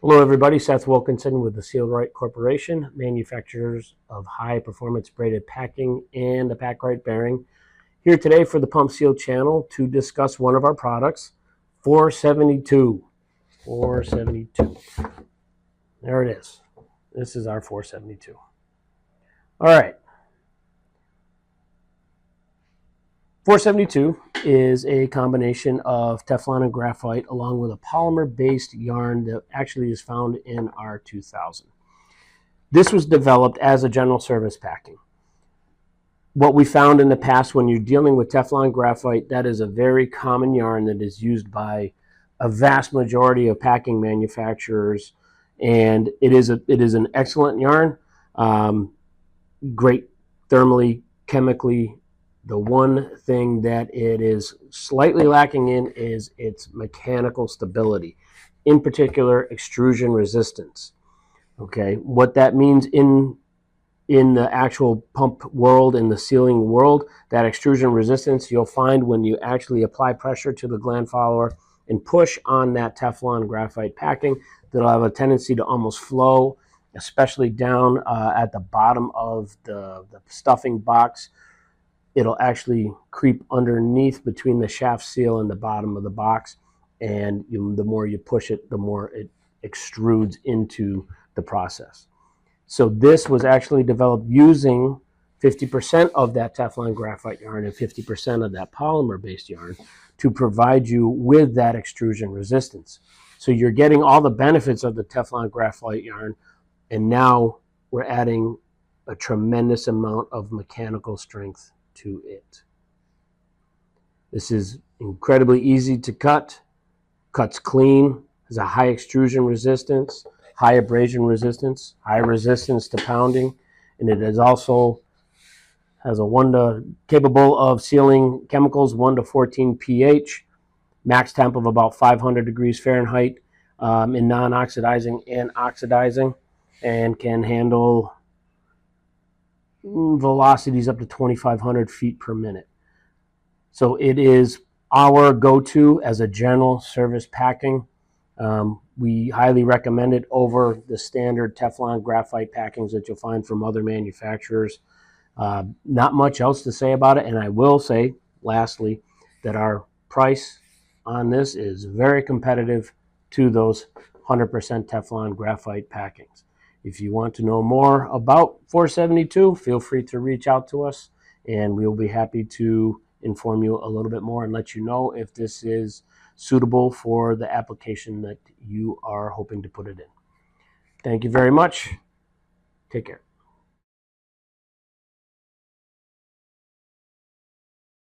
Hello everybody, Seth Wilkinson with the SealRyt Corporation, manufacturers of high-performance braided packing and the PackRyt bearing. Here today for the Pump Seal channel to discuss one of our products, 472. 472. There it is. This is our 472. All right. 472 is a combination of Teflon and graphite along with a polymer-based yarn that actually is found in our 2000. This was developed as a general service packing. What we found in the past when you're dealing with Teflon graphite, that is a very common yarn that is used by a vast majority of packing manufacturers, and it is an excellent yarn, great thermally, chemically. The one thing that it is slightly lacking in is its mechanical stability, in particular extrusion resistance. Okay, what that means in the actual pump world, in the sealing world, that extrusion resistance you'll find when you actually apply pressure to the gland follower and push on that Teflon graphite packing, that'll have a tendency to almost flow, especially down at the bottom of the stuffing box. It'll actually creep underneath between the shaft seal and the bottom of the box, and the more you push it, the more it extrudes into the process. So this was actually developed using 50% of that Teflon graphite yarn and 50% of that polymer-based yarn to provide you with that extrusion resistance. So you're getting all the benefits of the Teflon graphite yarn, and now we're adding a tremendous amount of mechanical strength to it. This is incredibly easy to cut, cuts clean, has a high extrusion resistance, high abrasion resistance, high resistance to pounding, and it is also has a capable of sealing chemicals 1 to 14 pH, max temp of about 500 degrees Fahrenheit in non-oxidizing and oxidizing, and can handle velocities up to 2,500 feet per minute. So it is our go-to as a general service packing. We highly recommend it over the standard Teflon graphite packings that you'll find from other manufacturers. Not much else to say about it, and I will say, lastly, that our price on this is very competitive to those 100% Teflon graphite packings. If you want to know more about 472, feel free to reach out to us, and we'll be happy to inform you a little bit more and let you know if this is suitable for the application that you are hoping to put it in. Thank you very much. Take care.